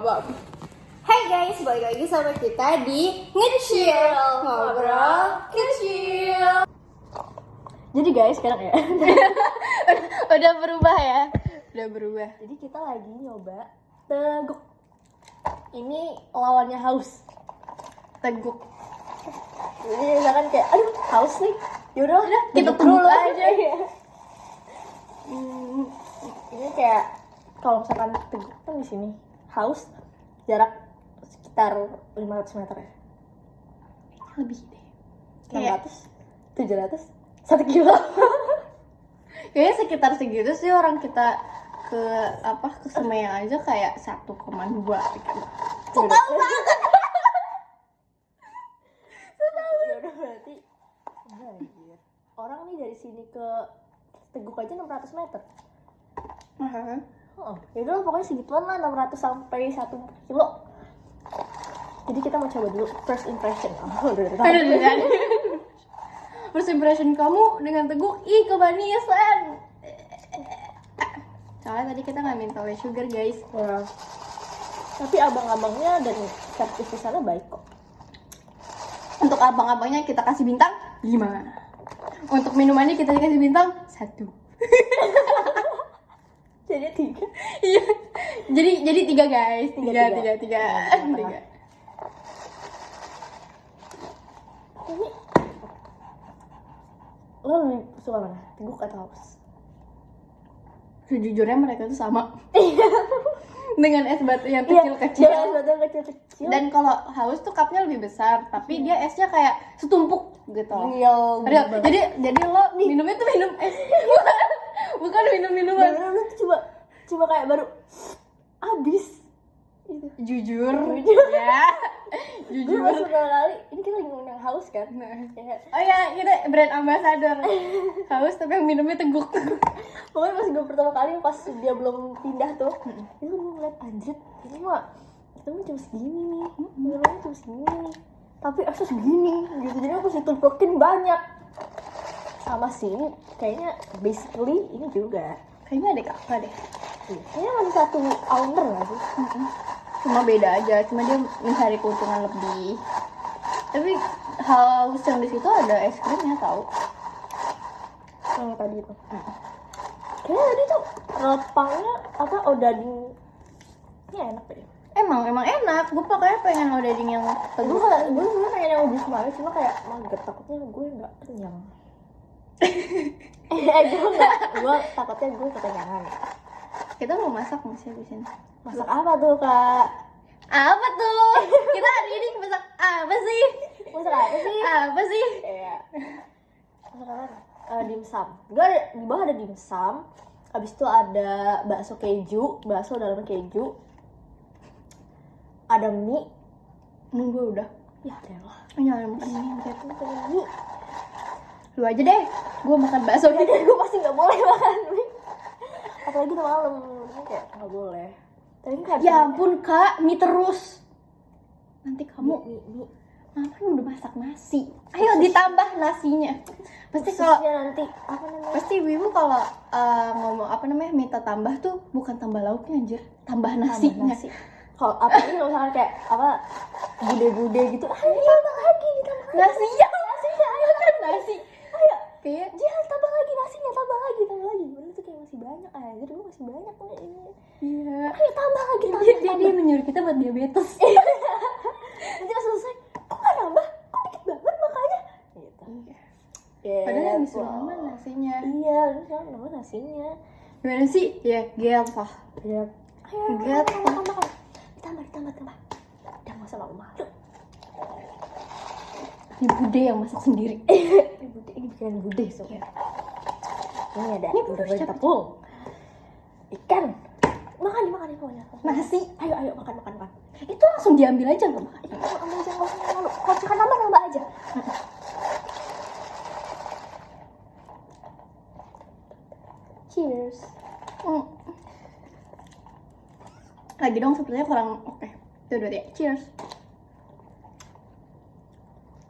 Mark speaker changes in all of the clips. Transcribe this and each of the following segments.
Speaker 1: Hai guys, balik lagi sama kita di Ngecil Ngobrol Kecil.
Speaker 2: Jadi guys, sekarang ya
Speaker 1: Udah berubah ya? Udah berubah.
Speaker 2: Jadi kita lagi nyoba teguk. Ini lawannya haus.
Speaker 1: Teguk.
Speaker 2: Jadi misalkan kayak, aduh haus nih, yaudah
Speaker 1: kita
Speaker 2: teguk dulu
Speaker 1: teguk
Speaker 2: aja. Ini kayak kalau misalkan teguk kan di sini haus, jarak sekitar 500 meter ya.
Speaker 1: Lebih deh. Kayak
Speaker 2: 600, 700, 1 kilo.
Speaker 1: kayaknya sekitar segitu sih orang kita ke Semayang aja kayak 1,2 gitu.
Speaker 2: Tahu banget. Yaudah berarti anjir. Orang nih dari sini ke Teguk aja 600 meter. Oh, yaudah pokoknya segituan lah, 600 sampai 1 kilo. Jadi kita mau coba dulu first impression.
Speaker 1: First impression kamu dengan Teguk, kebanisan. Soalnya tadi kita nggak minta white sugar guys.
Speaker 2: Ya. Tapi abang-abangnya dan servis di sana baik kok.
Speaker 1: Untuk abang-abangnya kita kasih bintang 5. Untuk minumannya kita kasih bintang 1.
Speaker 2: Jadi 3.
Speaker 1: Iya. Jadi 3 guys. 3.
Speaker 2: Ini lo lebih suka mana? Teguk atau haus?
Speaker 1: Sejujurnya mereka tuh sama. Dengan es batu yang
Speaker 2: Iya,
Speaker 1: kecil-kecil.
Speaker 2: es batu yang kecil-kecil.
Speaker 1: Dan kalau haus tuh cupnya lebih besar, tapi dia esnya kayak setumpuk gitu.
Speaker 2: Iya,
Speaker 1: Jadi lo minumnya tuh minum es. Bukan minum-minuman.
Speaker 2: bener lu tuh coba kayak baru habis gitu.
Speaker 1: Jujur. Ya.
Speaker 2: Gue
Speaker 1: Jujur.
Speaker 2: pas pertama kali, ini kan lagi ngundang haus kan? Ya.
Speaker 1: Oh ya, kita brand ambassador. Haus tapi yang minumnya Teguk.
Speaker 2: Pokoknya pas gue pertama kali, pas dia belum pindah tuh, itu gue ngeliat anjir, ini mah kita mah cuma segini nih, minumnya cuma segini nih, tapi asal segini gitu. Jadi aku ditumpukin banyak. Sama sih, ini kayaknya basically ini juga.
Speaker 1: Kayaknya ada kakak deh.
Speaker 2: Kayaknya masih satu owner gak sih?
Speaker 1: Cuma beda aja, cuma dia mencari keuntungan lebih. Tapi haus yang di situ ada es krimnya tau.
Speaker 2: Yang tadi itu. Kayaknya tadi tuh repangnya apa odading. Ini enak deh.
Speaker 1: Emang enak. Gue pakainya pengen odading yang Teguk.
Speaker 2: Gue sebenarnya pengen yang lebih semangat, cuma kayak mager, takutnya gue nggak kenyang. Gue takutnya gue kekenyangan.
Speaker 1: Kita mau masak nggak sih di sini?
Speaker 2: Masak apa tuh kak?
Speaker 1: Apa tuh? Kita hari ini masak apa sih?
Speaker 2: Masak apa sih?
Speaker 1: Apa sih?
Speaker 2: Iya. Masak apa? Dimsum. Gue di bawah ada dimsum. Abis itu ada bakso keju, bakso dalam keju. Ada mie.
Speaker 1: Gue udah.
Speaker 2: Ya elah.
Speaker 1: Jangan makan ini.
Speaker 2: Ada mie.
Speaker 1: Lu aja deh. Gue makan bakso.
Speaker 2: Jadi gue pasti nggak boleh makan mie. Apalagi udah malam, ini kayak nggak boleh. Tapi kayak
Speaker 1: Ya ampun kak, mie terus. Nanti kamu
Speaker 2: mie.
Speaker 1: Mama udah masak nasi. Ayo ditambah nasinya. Pasti kalau
Speaker 2: nanti apa namanya?
Speaker 1: pasti ibu kalau ngomong minta tambah tuh bukan tambah lauknya anjir, tambah nasinya.
Speaker 2: Nasi. Kalau apalagi kalau misalkan kayak apa bude-bude gitu, ayo tambah lagi, ditambah lagi.
Speaker 1: Nasinya ayo kan nasi.
Speaker 2: Ayo,
Speaker 1: Kayak
Speaker 2: jangan tambah lagi nasinya, tambah lagi. Bener tuh kayak masih banyak aja, gue masih banyak nih ini.
Speaker 1: iya.
Speaker 2: Ayo tambah lagi,
Speaker 1: Dia menyuruh kita buat diabetes.
Speaker 2: Nanti pas selesai, kok nggak nambah? Kok dikit banget makanya? Gitu.
Speaker 1: Padahal yang disuruh nama nasinya.
Speaker 2: Iya, kan nama nasinya.
Speaker 1: Gimana sih? Ya, gelpah.
Speaker 2: Iya. Ayo,
Speaker 1: Get.
Speaker 2: tambah. Ditambah. Udah nggak usah malu-malu.
Speaker 1: Ini bude yang masak sendiri.
Speaker 2: Ini bikinan bude soalnya. Ini ada
Speaker 1: Ini
Speaker 2: udah
Speaker 1: siapa?
Speaker 2: tepung, ikan. Makan pokoknya.
Speaker 1: Nasi.
Speaker 2: Ayo makan.
Speaker 1: Itu langsung diambil aja nggak makan?
Speaker 2: Itu ambil aja, nggak usah malu. Kalau misalkan nambah aja. Cheers.
Speaker 1: Lagi dong sepertinya kurang oke. Tuh 2 3. Cheers.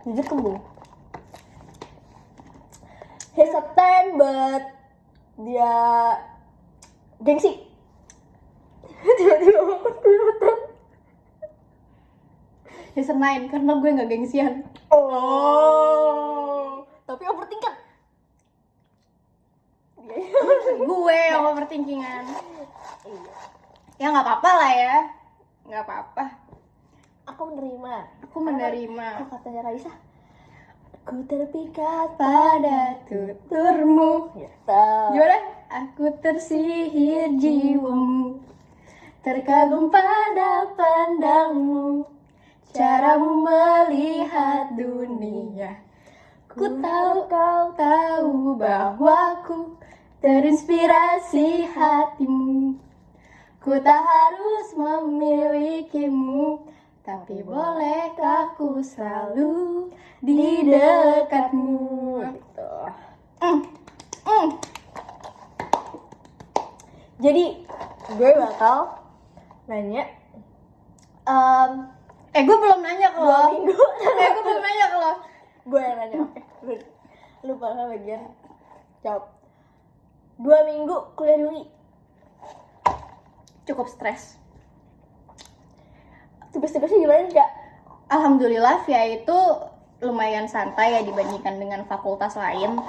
Speaker 2: Jujur kembung. He's a 10 but dia gengsi. Tiba-tiba makan duluan.
Speaker 1: season 9 karena gue nggak gengsian.
Speaker 2: Tapi overthinker.
Speaker 1: Gue yang overthinkingan.
Speaker 2: Iya.
Speaker 1: Ya nggak apa-apa lah ya, nggak apa-apa.
Speaker 2: Aku menerima.
Speaker 1: Aku
Speaker 2: Kok katanya Raisa? Aku terpikat
Speaker 1: pada tuturmu.
Speaker 2: Gitu.
Speaker 1: Gimana? Aku tersihir jiwamu, terkagum pada pandangmu, caramu melihat dunia. Ku tahu kau tahu bahwa ku terinspirasi hatimu. Ku tak harus memilikimu, tapi bolehkah ku selalu di dekatmu.
Speaker 2: Gitu. Jadi gue bakal nanya
Speaker 1: Gue belum nanya ke lo.
Speaker 2: 2 minggu.
Speaker 1: Gue belum nanya ke lo.
Speaker 2: Gue yang nanya. Oke. Lu bakal bagian jawab. 2 minggu kuliah di UI.
Speaker 1: Cukup stres.
Speaker 2: Tugas-tugasnya gimana enggak?
Speaker 1: Alhamdulillah via itu lumayan santai ya dibandingkan dengan fakultas lain.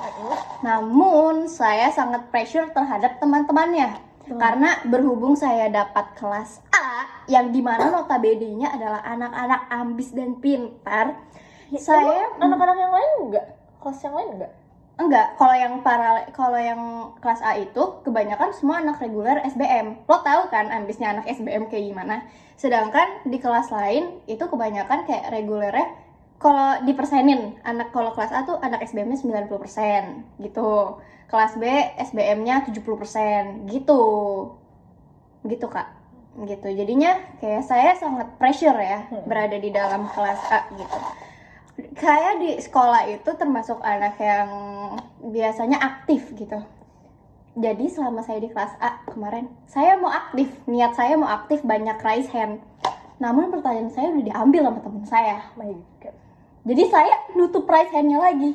Speaker 1: Namun saya sangat pressure terhadap teman-temannya. Karena berhubung saya dapat kelas A yang dimana notabene-nya adalah anak-anak ambis dan pintar. Saya
Speaker 2: Anak-anak yang lain enggak? Kelas yang lain enggak?
Speaker 1: enggak, kalau yang kelas A itu kebanyakan semua anak reguler SBM. Lo tahu kan ambisnya anak SBM kayak gimana? Sedangkan di kelas lain itu kebanyakan kayak regulernya kalau dipersenin, kalau kelas A tuh anak SBM-nya 90% gitu. Kelas B SBM-nya 70% gitu. Gitu, Kak. Gitu. Jadinya kayak saya sangat pressure ya berada di dalam kelas A gitu. Kayak di sekolah itu termasuk anak yang biasanya aktif gitu. Jadi selama saya di kelas A kemarin, saya mau aktif, niat saya mau aktif, banyak raise hand. Namun pertanyaan saya udah diambil sama teman saya.
Speaker 2: My God.
Speaker 1: Jadi saya nutup raise hand-nya lagi.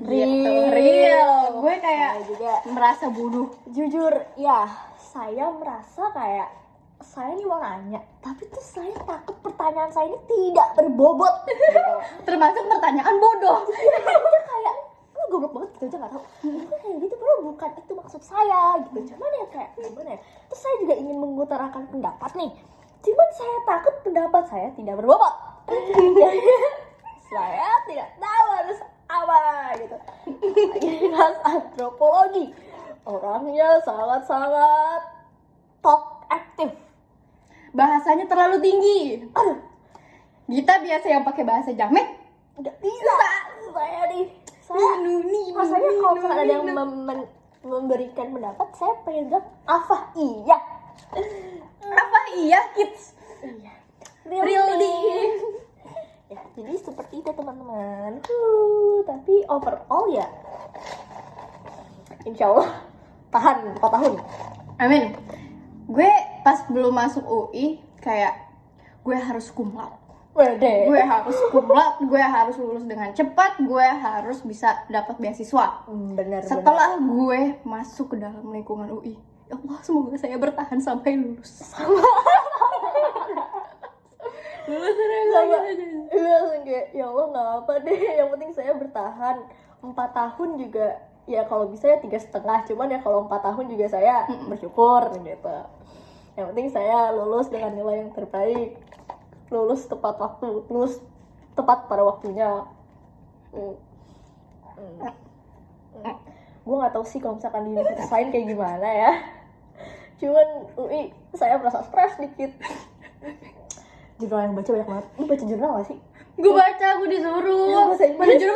Speaker 1: Real. Gue kayak
Speaker 2: Saya juga
Speaker 1: merasa bodoh.
Speaker 2: jujur ya, saya merasa kayak saya nih mau nanya, tapi tuh saya takut pertanyaan saya ini tidak berbobot gitu.
Speaker 1: Termasuk pertanyaan bodoh.
Speaker 2: Dia kayak lu goblok banget gitu aja nggak tahu. Itu kayak gitu padahal bukan itu maksud saya gitu. Cuman ya kayak gimana ya? Terus saya juga ingin mengutarakan pendapat nih. Cuman saya takut pendapat saya tidak berbobot. Jadi saya tidak tahu harus apa gitu. Ini kelas antropologi. Orangnya sangat-sangat top aktif.
Speaker 1: Bahasanya terlalu tinggi. Kita biasa yang pakai bahasa jamet.
Speaker 2: Nggak bisa saya nih. Saya rasanya kalau misalkan ada yang memberikan pendapat, saya pengen jawab apa iya.
Speaker 1: Apa iya kids?
Speaker 2: Iya.
Speaker 1: Really?
Speaker 2: Ya, jadi seperti itu teman-teman. Tapi overall ya, insya Allah tahan 4 tahun.
Speaker 1: Amin. Gue pas belum masuk UI kayak gue harus cum laude.
Speaker 2: Wede.
Speaker 1: Gue harus cum laude, gue harus lulus dengan cepat, gue harus bisa dapat beasiswa.
Speaker 2: Benar.
Speaker 1: Setelah gue masuk ke dalam lingkungan UI, ya Allah semoga saya bertahan sampai lulus. Lulus
Speaker 2: sama kayak ya Allah nggak apa deh, yang penting saya bertahan 4 tahun juga ya, kalau bisa ya 3,5, cuman ya kalau 4 tahun juga saya bersyukur gitu. Yang penting saya lulus dengan nilai yang terbaik, lulus tepat waktu, lulus tepat pada waktunya. Gue nggak tahu sih kalau misalkan di universitas lain kayak gimana ya, cuman UI saya merasa stres dikit. Jurnal yang baca banyak banget. Lu baca jurnal gak sih?
Speaker 1: Gue baca, gue disuruh.
Speaker 2: Bahasa Inggris.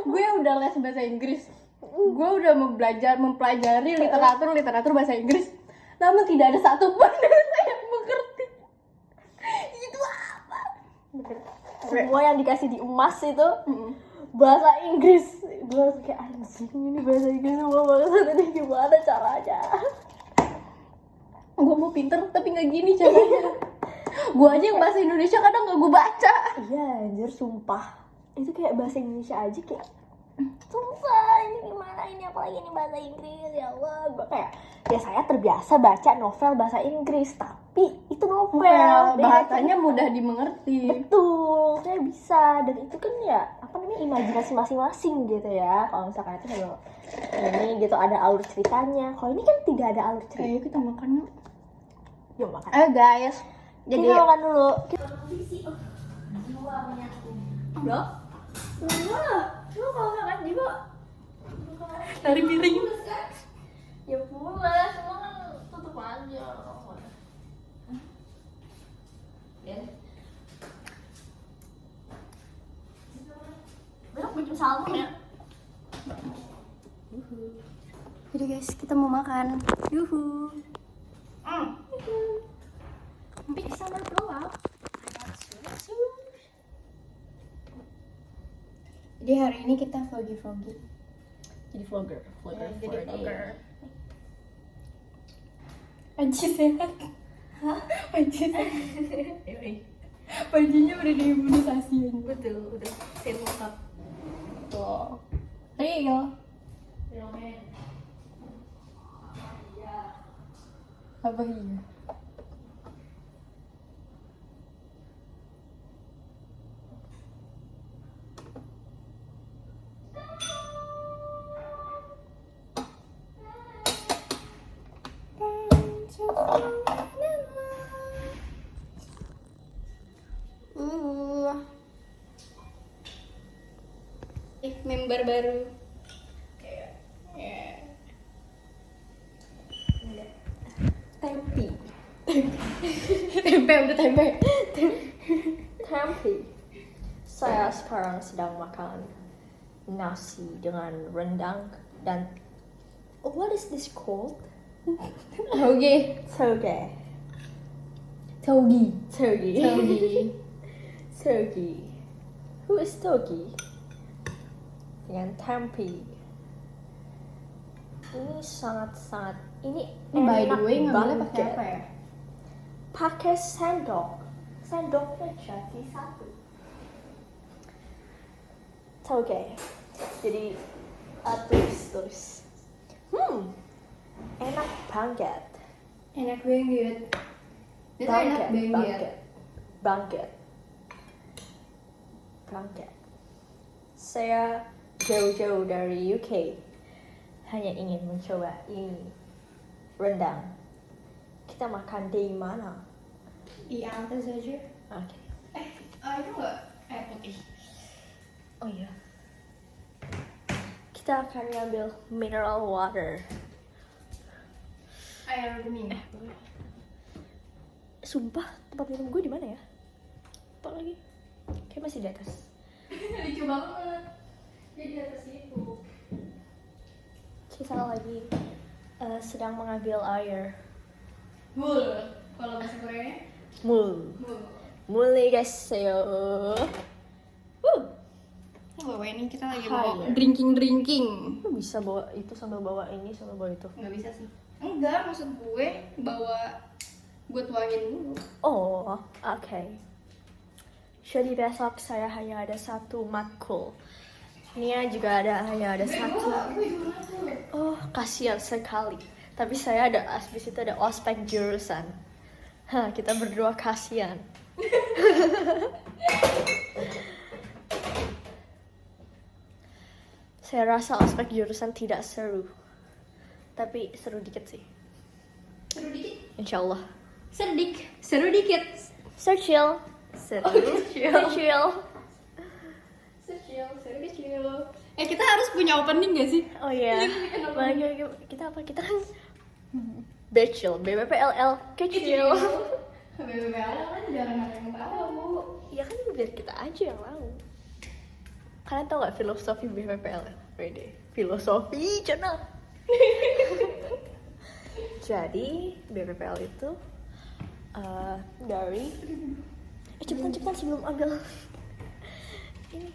Speaker 1: Gue udah les bahasa Inggris. Gue udah mempelajari literatur bahasa Inggris. Namun tidak ada satupun yang saya mengerti. Itu apa?
Speaker 2: Semua yang dikasih di emas itu bahasa Inggris. Gue kayak anjing, ini bahasa Inggris semua banget. Ini gimana caranya?
Speaker 1: Gue mau pinter tapi nggak gini caranya. Gue aja yang bahasa Indonesia kadang nggak gue baca.
Speaker 2: Iya anjir, sumpah. Itu kayak bahasa Indonesia aja kayak susah ini gimana ini, apalagi ini bahasa Inggris. Ya Allah, gue kayak ya saya terbiasa baca novel bahasa Inggris, tapi itu novel
Speaker 1: bahasanya mudah dimengerti.
Speaker 2: betul, saya bisa. Dan itu kan ya apa namanya, imajinasi masing-masing gitu ya. Kalau misalkan itu kalau ini gitu ada alur ceritanya, kalau ini kan tidak ada alur cerita.
Speaker 1: Ayo kita makan yuk.
Speaker 2: Yuk makan.
Speaker 1: Ayo guys. Jadi
Speaker 2: Kita makan dulu.
Speaker 1: udah.
Speaker 2: Lu kalau makan juga
Speaker 1: Dari piring.
Speaker 2: ya pula, semua kan tutup aja. Ya. Besok bikin salmon ya.
Speaker 1: Jadi guys, kita mau makan. Yuhu.
Speaker 2: Big summer blowout.
Speaker 1: Jadi hari ini kita vloggy.
Speaker 2: Jadi vlogger
Speaker 1: Jadi
Speaker 2: for a day.
Speaker 1: vlogger. Panci sehat. Hah? Panci sehat. Pancinya udah diimunisasi.
Speaker 2: Betul, udah set lengkap.
Speaker 1: Tuh. Real. Apa iya? Member baru.
Speaker 2: Tempe.
Speaker 1: Tempe udah tempe.
Speaker 2: Tempe. Saya sekarang sedang makan nasi dengan rendang dan what is this called?
Speaker 1: Oke.
Speaker 2: Toge.
Speaker 1: Togi.
Speaker 2: Togi.
Speaker 1: Togi.
Speaker 2: Togi. Who is Togi? Dengan tempe. Ini sangat-sangat ini
Speaker 1: By the
Speaker 2: enak
Speaker 1: way, ngambilnya pakai
Speaker 2: banget.
Speaker 1: apa ya?
Speaker 2: Pakai sendok. Sendoknya jadi satu. Toge. Jadi tulis. Enak banget.
Speaker 1: Enak banget. Itu enak banget.
Speaker 2: Banget. Saya jauh-jauh dari UK hanya ingin mencoba ini rendang. Kita makan di mana?
Speaker 1: Di atas aja.
Speaker 2: Oke.
Speaker 1: Itu enggak air putih.
Speaker 2: Oh iya. Kita akan ngambil mineral water.
Speaker 1: Air bening.
Speaker 2: Sumpah, tempat minum gue di mana ya? Apa lagi? Kayak masih di atas.
Speaker 1: Lucu banget. Dia di atas itu.
Speaker 2: Kita lagi sedang mengambil air.
Speaker 1: Mul. Kalau bahasa Koreanya?
Speaker 2: Mul.
Speaker 1: Mul.
Speaker 2: Mulai guys, yo.
Speaker 1: Bawa ini kita lagi
Speaker 2: Hai.
Speaker 1: mau drinking.
Speaker 2: Lu bisa bawa itu sambil bawa ini sambil bawa itu.
Speaker 1: Nggak bisa sih. Enggak, maksud gue bawa gue tuangin dulu.
Speaker 2: Oh, oke. Jadi besok saya hanya ada satu matkul. Nia juga hanya ada satu. Oh, kasihan sekali. Tapi saya ada di situ ada ospek jurusan. Hah, kita berdua kasihan. Saya rasa ospek jurusan tidak seru. Tapi seru dikit sih.
Speaker 1: Seru dikit.
Speaker 2: Insyaallah.
Speaker 1: Seru dikit.
Speaker 2: Seru chill. Seru chill.
Speaker 1: Kecil. Kita harus punya opening gak sih?
Speaker 2: Oh iya. Kita apa? Kita kan Becil, BBPLL kecil.
Speaker 1: BBPL kan jarang ada yang tahu.
Speaker 2: Ya kan biar kita aja yang tahu. Kalian tau gak filosofi BBPLL? Wede, filosofi channel. Jadi BBPL itu dari cepetan sebelum ambil ini.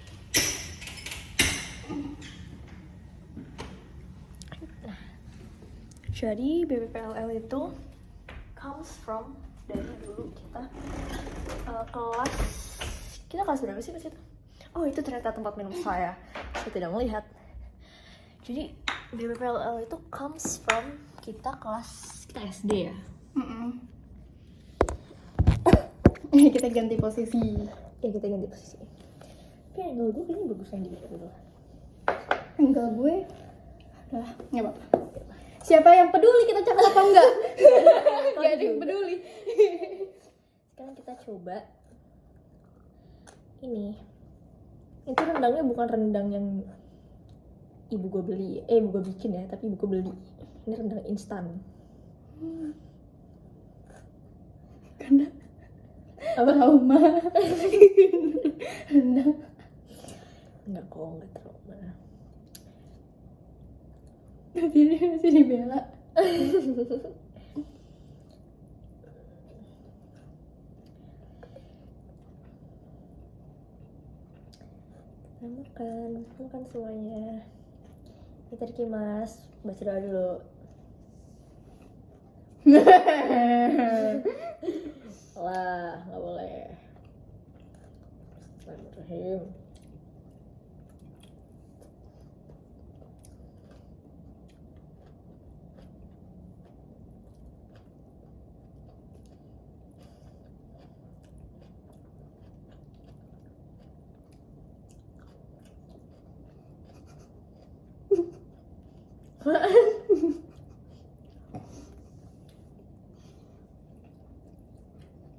Speaker 2: Nah, jadi BBPLL itu comes from dari dulu kita kelas berapa sih pas itu? Oh, itu ternyata tempat minum saya. Saya tidak melihat. Jadi BBPLL itu comes from kita SD ya.
Speaker 1: Kita ganti posisi.
Speaker 2: Ya kita ganti posisi. Tapi angle gue kayaknya bagusan gitu dulu.
Speaker 1: Enggak, gue udah nggak apa-apa. Siapa yang peduli kita cakep apa enggak? Gak ada yang peduli.
Speaker 2: Sekarang kita coba ini. Itu rendangnya bukan rendang yang ibu gue beli, ibu gue bikin ya, tapi ibu gue beli. Ini rendang instan.
Speaker 1: Karena apa trauma? Rendang.
Speaker 2: Enggak kok, enggak trauma.
Speaker 1: Tapi ini masih dibela. Makan semuanya. Mas, baca doa dulu. Lah, nggak boleh. Bismillahirrahmanirrahim.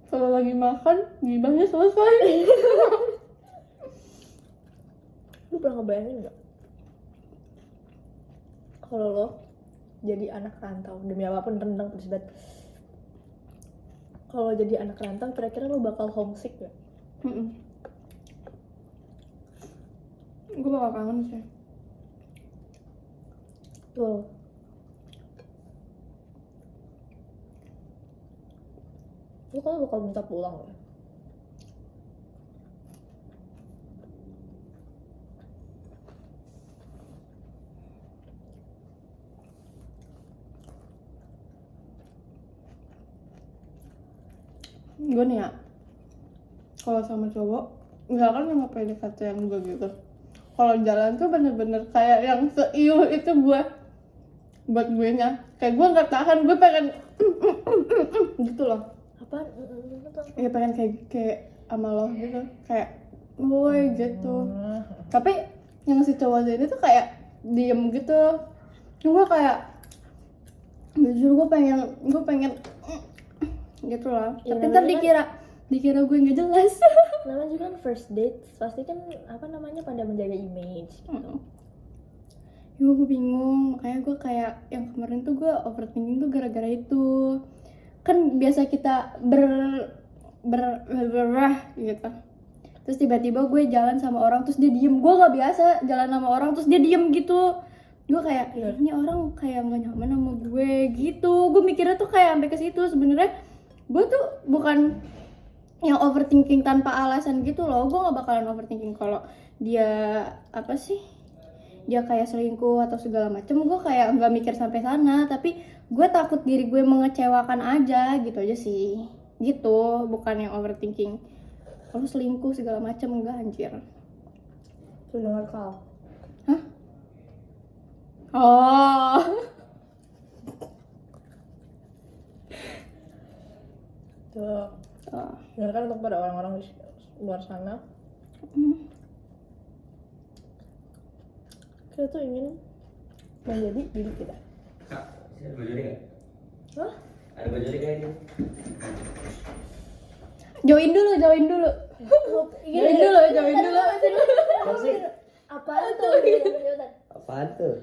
Speaker 1: Kalau lagi makan, gibahnya selesai.
Speaker 2: Lu pernah ngebayangin nggak? Kalau lo jadi anak rantau, demi apapun rendang pedes banget. Kalau jadi anak rantau, kira-kira lo bakal homesick gak?
Speaker 1: Gue bakal kangen sih.
Speaker 2: Tuh. Lo kalau bakal minta pulang ya?
Speaker 1: Gue nih ya, kalau sama cowok nggak akan sama PDKT yang gue gitu. Kalau jalan tuh bener-bener kayak yang seiuh itu gue buat gue nya. Kayak gue nggak tahan, gue pengen gitu loh.
Speaker 2: Apaan?
Speaker 1: Ya pengen kayak sama lo gitu, kayak woi gitu. Tapi yang si cowok ini tuh kayak diem gitu. Gue kayak jujur gue pengen gitu loh.
Speaker 2: Ya,
Speaker 1: Tapi ntar
Speaker 2: namanya
Speaker 1: dikira gue nggak jelas.
Speaker 2: Namanya juga kan first date, pasti kan pada menjaga image gitu.
Speaker 1: Ya gue bingung, makanya gue kayak yang kemarin tuh gue overthinking tuh gara-gara itu. Kan biasa kita gitu. Terus tiba-tiba gue jalan sama orang terus dia diem. Gue nggak biasa jalan sama orang terus dia diem gitu. Gue kayak ini orang kayak nggak nyaman sama gue gitu. Gue mikirnya tuh kayak sampai ke situ. Sebenarnya gue tuh bukan yang overthinking tanpa alasan gitu loh. Gue nggak bakalan overthinking kalau dia apa sih, dia kayak selingkuh atau segala macem. Gue kayak nggak mikir sampai sana, tapi gue takut diri gue mengecewakan aja gitu aja sih. Gitu, bukan yang overthinking kalau selingkuh segala macem. Enggak, anjir.
Speaker 2: Tuh dengar kau.
Speaker 1: Hah? Oh.
Speaker 2: Tuh. Dengarkan untuk pada orang-orang di luar sana. Kita tuh ingin menjadi diri kita.
Speaker 3: Kak, ada baju ini nggak?
Speaker 2: Hah?
Speaker 3: Ada baju ini kayaknya.
Speaker 1: Join dulu. Join dulu.
Speaker 2: Apaan tuh?
Speaker 3: Apaan tuh?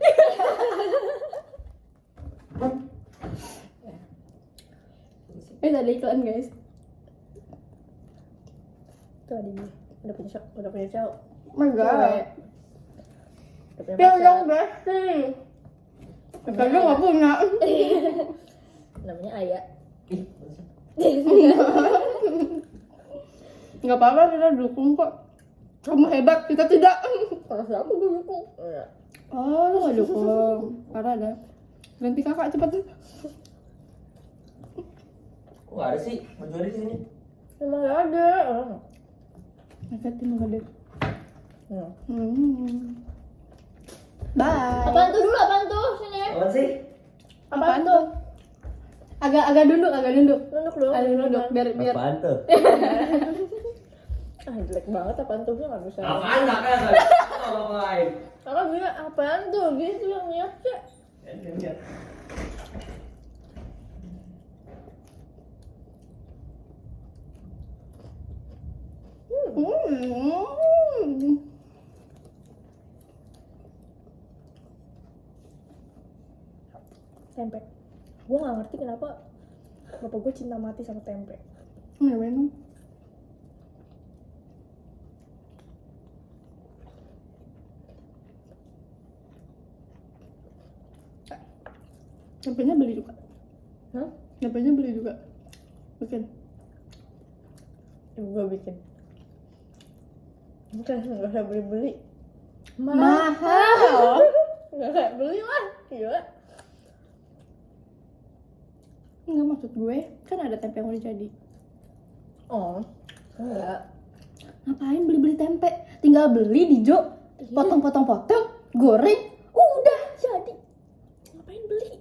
Speaker 1: Ada iklan, guys.
Speaker 2: Tuh ada udah punya cowok.
Speaker 1: My god.
Speaker 2: Udah punya
Speaker 1: Dia
Speaker 2: pacar.
Speaker 1: yang besti. Tapi gue gak punya.
Speaker 2: Namanya Aya.
Speaker 1: Gak apa-apa, kita dukung kok. Kamu hebat, kita tidak.
Speaker 2: Kalau siapa gue dukung?
Speaker 1: Oh, lu gak dukung. Parah dah. Ganti kakak cepet.
Speaker 3: Kok nggak ada sih baju ini di sini?
Speaker 2: Emang gak ada.
Speaker 1: Angkat tim gede. Bye.
Speaker 2: Apaan tuh dulu? Apaan tuh? Sini.
Speaker 3: Apaan sih?
Speaker 2: Apaan tuh?
Speaker 1: Agak duduk.
Speaker 2: Nunduk dulu.
Speaker 1: Agak duduk biar
Speaker 3: Apaan tuh?
Speaker 2: Ah, jelek banget apaan tuh, gue nggak bisa.
Speaker 3: Apaan kakak? Nggak ngapain?
Speaker 2: Kakak bilang apaan tuh, gitu yang niat sih.
Speaker 3: Lihat.
Speaker 2: Tempe. Gue nggak ngerti kenapa bapak gue cinta mati sama tempe.
Speaker 1: Minum. Tempenya beli juga.
Speaker 2: Hah?
Speaker 1: Tempenya beli juga. Bikin.
Speaker 2: Ibu gue bikin. Bukan, nggak usah beli-beli.
Speaker 1: Mahal.
Speaker 2: Nggak usah beli lah, gila.
Speaker 1: Enggak, maksud gue kan ada tempe yang udah jadi.
Speaker 2: Oh, enggak.
Speaker 1: Ngapain beli-beli tempe? Tinggal beli di Jo, potong-potong, goreng, udah jadi.
Speaker 2: Ngapain beli?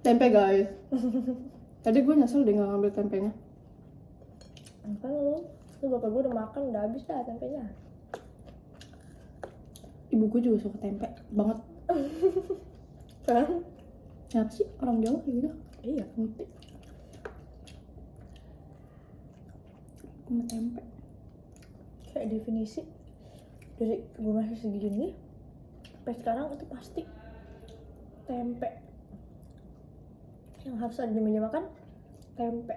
Speaker 1: Tempe guys. Tadi gue nyesel deh nggak ngambil tempenya.
Speaker 2: Apa lu? Lu bapak gue udah makan, udah habis dah tempenya.
Speaker 1: Ibu gue juga suka tempe banget.
Speaker 2: Kan?
Speaker 1: Kenapa sih orang Jawa kayak gitu?
Speaker 2: Iya.
Speaker 1: Ngerti. Sama tempe.
Speaker 2: Kayak definisi dari gue masih segini sampai sekarang itu pasti tempe yang harus ada di meja makan. Tempe.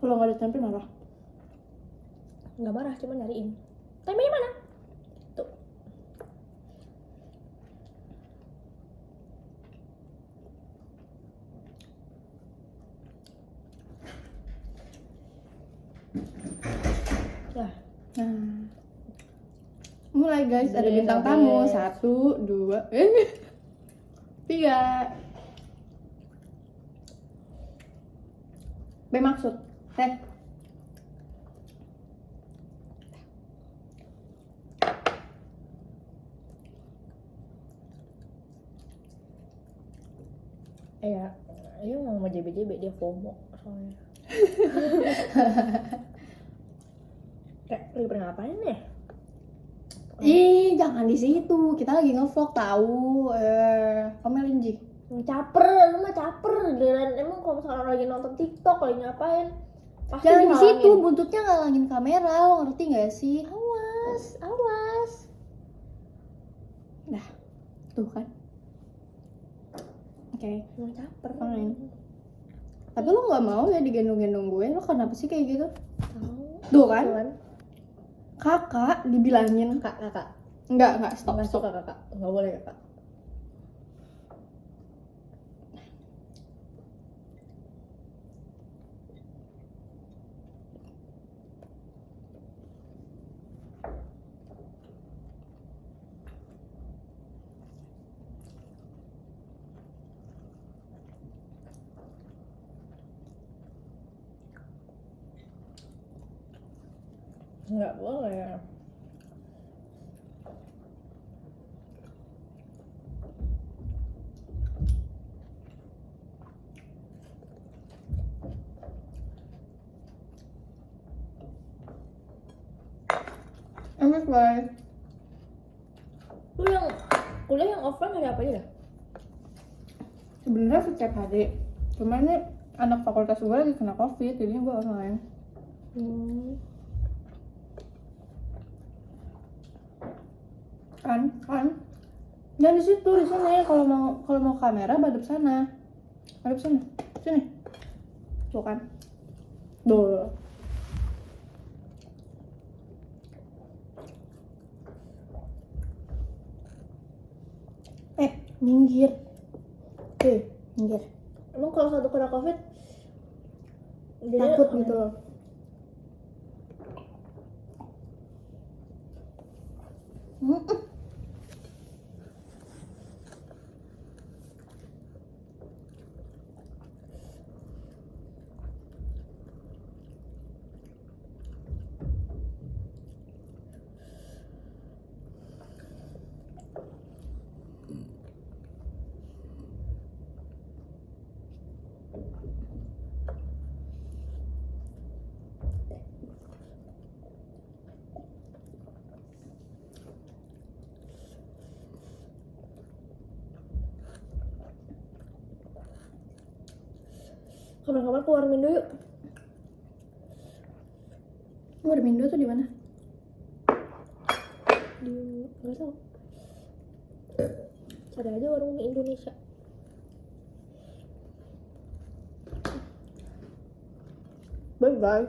Speaker 1: Kalau nggak ada tempe marah.
Speaker 2: Nggak marah, cuma nyariin tempenya mana tuh. Nah,
Speaker 1: Nah, mulai guys, ada
Speaker 2: Jadi,
Speaker 1: bintang
Speaker 2: sampai-
Speaker 1: tamu. 1, 2, 3. B maksud teh.
Speaker 2: ya, dia mau JB-JB, dia FOMO soalnya. Kayak lagi pernah ngapain nih?
Speaker 1: Ih, jangan di situ. Kita lagi nge-vlog tahu. Omelin Ji.
Speaker 2: Caper, lu mah caper. Dan emang kalau misalnya orang lagi nonton TikTok, lagi ngapain, pasti
Speaker 1: Jangan di
Speaker 2: dihalangin.
Speaker 1: situ, buntutnya ngalangin kamera. Lo ngerti gak sih? Awas, awas. Nah, tuh kan. Oke.
Speaker 2: Emang caper.
Speaker 1: Fine. Tapi lo gak mau ya digendong-gendong gue. Lo kenapa sih kayak gitu?
Speaker 2: Tahu.
Speaker 1: Tuh kan.
Speaker 2: Tuh kan?
Speaker 1: Kakak dibilangin.
Speaker 2: Kakak.
Speaker 1: Enggak, stop,
Speaker 2: Nggak
Speaker 1: stop.
Speaker 2: suka kakak. Nggak boleh kakak. Nggak boleh.
Speaker 1: Emes bye.
Speaker 2: Lu yang kuliah yang offline hari apa aja dah?
Speaker 1: Sebenarnya setiap hari. Cuma ini anak fakultas gue lagi kena COVID, jadinya gue online. Kan. Dan di situ, di sana ya kalau mau kamera madep sana. Sini. Tuh kan. Duh. Minggir. Minggir.
Speaker 2: Emang kalau satu kena COVID, jadi
Speaker 1: Takut gitu loh.
Speaker 2: Kapan-kapan keluar Mindo yuk.
Speaker 1: Warmindo tuh di mana?
Speaker 2: Di nggak tahu. Cari aja warung mie Indonesia. Bye bye.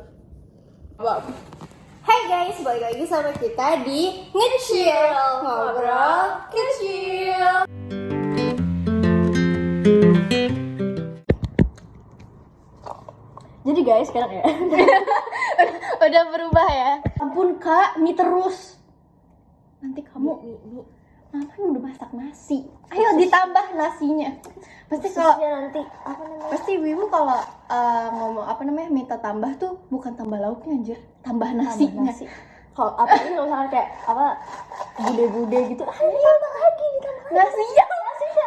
Speaker 1: Hai guys, balik lagi sama kita di Ngecil Ngobrol Kecil.
Speaker 2: Jadi guys, sekarang ya.
Speaker 1: Udah berubah ya. Ampun kak, mie terus. Nanti kamu
Speaker 2: mie.
Speaker 1: ngapain udah masak nasi? Ayo ditambah nasinya. Pasti kalau
Speaker 2: nanti apa namanya?
Speaker 1: pasti Wibu kalau ngomong apa namanya minta tambah tuh bukan tambah lauknya anjir, tambah nasinya.
Speaker 2: Nasi. Kalau apa ini kalau misalkan kayak apa bude-bude gitu, ayo tambah lagi, ditambah lagi.
Speaker 1: Nasinya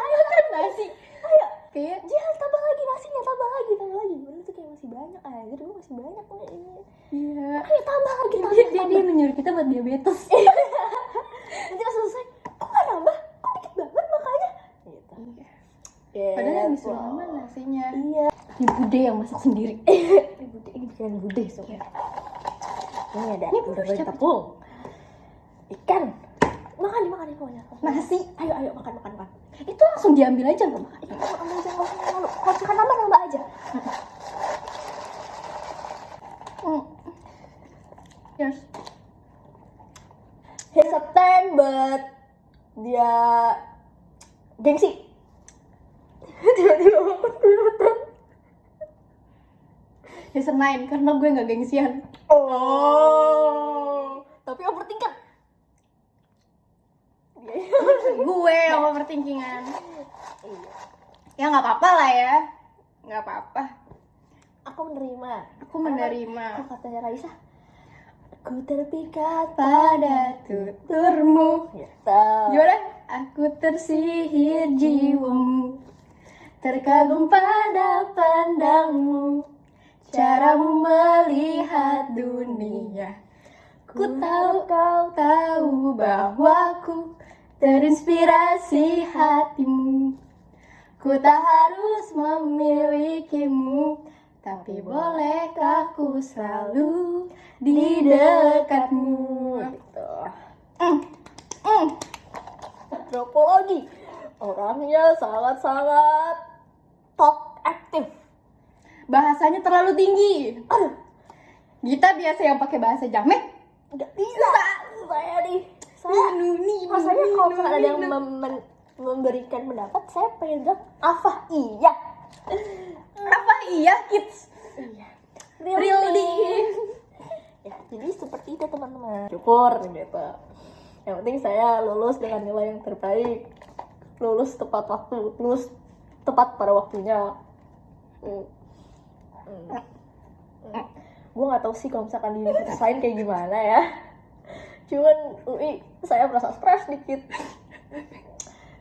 Speaker 1: ayo kan nasi.
Speaker 2: Ayo,
Speaker 1: Kayak
Speaker 2: jangan tambah lagi nasinya, tambah lagi. Bener tuh kayak masih banyak aja, gue masih banyak nih ini.
Speaker 1: iya.
Speaker 2: Ayo tambah lagi,
Speaker 1: Dia menyuruh kita buat diabetes.
Speaker 2: Nanti pas selesai, kok nggak nambah? Kok dikit banget makanya? Gitu.
Speaker 1: Padahal yang disuruh nambah nasinya.
Speaker 2: Iya.
Speaker 1: Ini bude yang masak sendiri.
Speaker 2: Ini bukan bude soalnya. Ini ada udah tepung, ikan, makan pokoknya.
Speaker 1: Nasi.
Speaker 2: Ayo makan.
Speaker 1: Itu langsung diambil aja loh.
Speaker 2: Ambil aja, nggak usah malu. Kalau misalkan nambah aja.
Speaker 1: Yes.
Speaker 2: He's a 10 but dia gengsi. Tiba-tiba makan duluan.
Speaker 1: He's a 9 karena gue nggak gengsian.
Speaker 2: Oh. Tapi overthinker.
Speaker 1: Gue yang overthinkingan. Ya nggak apa-apa lah ya. Nggak apa-apa.
Speaker 2: Aku menerima.
Speaker 1: Aku menerima.
Speaker 2: Apa katanya Raisa? Aku terpikat
Speaker 1: Pada tuturmu.
Speaker 2: Gitu.
Speaker 1: Gimana? Aku tersihir jiwamu, terkagum pada pandangmu, caramu melihat dunia. Ku tahu kau tahu bahwa ku terinspirasi hatimu. Ku tak harus memilikimu, tapi bolehkah ku selalu di dekatmu.
Speaker 2: Gitu. Antropologi. Orangnya sangat-sangat top aktif.
Speaker 1: Bahasanya terlalu tinggi. Gita biasa yang pakai bahasa jamek.
Speaker 2: Nggak bisa. Saya nih. Saya rasanya kalau misalkan ada yang memberikan pendapat, saya pengen bilang apa iya.
Speaker 1: Apa iya kids?
Speaker 2: Iya.
Speaker 1: Really?
Speaker 2: Ya, jadi seperti itu teman-teman. Syukur gitu. Yang penting saya lulus dengan nilai yang terbaik. Lulus tepat waktu, lulus tepat pada waktunya. Gue nggak tahu sih kalau misalkan di universitas lain kayak gimana ya. Cuman UI saya merasa stres dikit.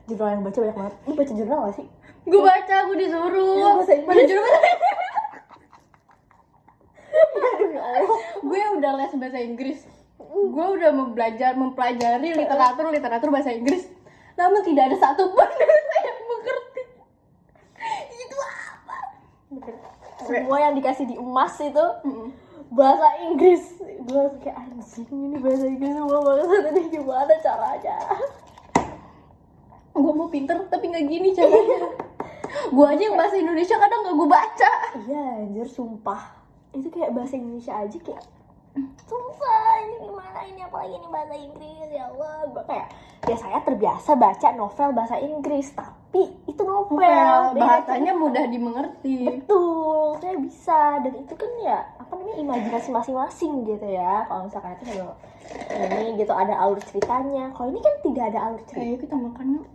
Speaker 2: Jurnal yang baca banyak banget. Lu baca jurnal gak sih?
Speaker 1: Gue baca, gue disuruh.
Speaker 2: Bahasa Inggris.
Speaker 1: Mana jurnal bahasa Inggris?
Speaker 2: Aduh ya Allah.
Speaker 1: Gue udah les bahasa Inggris. Gue udah mempelajari literatur bahasa Inggris. Namun tidak ada satupun saya yang mengerti. Itu apa?
Speaker 2: Semua yang dikasih di emas itu bahasa Inggris. Gue kayak anjing, ini bahasa Inggris semua banget. Ini gimana caranya?
Speaker 1: Gue mau pinter tapi nggak gini caranya. Gue aja yang bahasa Indonesia kadang nggak gue baca.
Speaker 2: Iya anjir, sumpah. Itu kayak bahasa Indonesia aja kayak susah, ini gimana, ini apalagi ini bahasa Inggris, ya Allah. Gue kayak, ya saya terbiasa baca novel bahasa Inggris, tapi itu novel,
Speaker 1: Bahasanya mudah dimengerti.
Speaker 2: betul, saya bisa. Dan itu kan ya, apa namanya, imajinasi masing-masing gitu ya. Kalau misalkan itu ini gitu ada alur ceritanya. Kalau ini kan tidak ada alur cerita.
Speaker 1: Ayo kita makan yuk.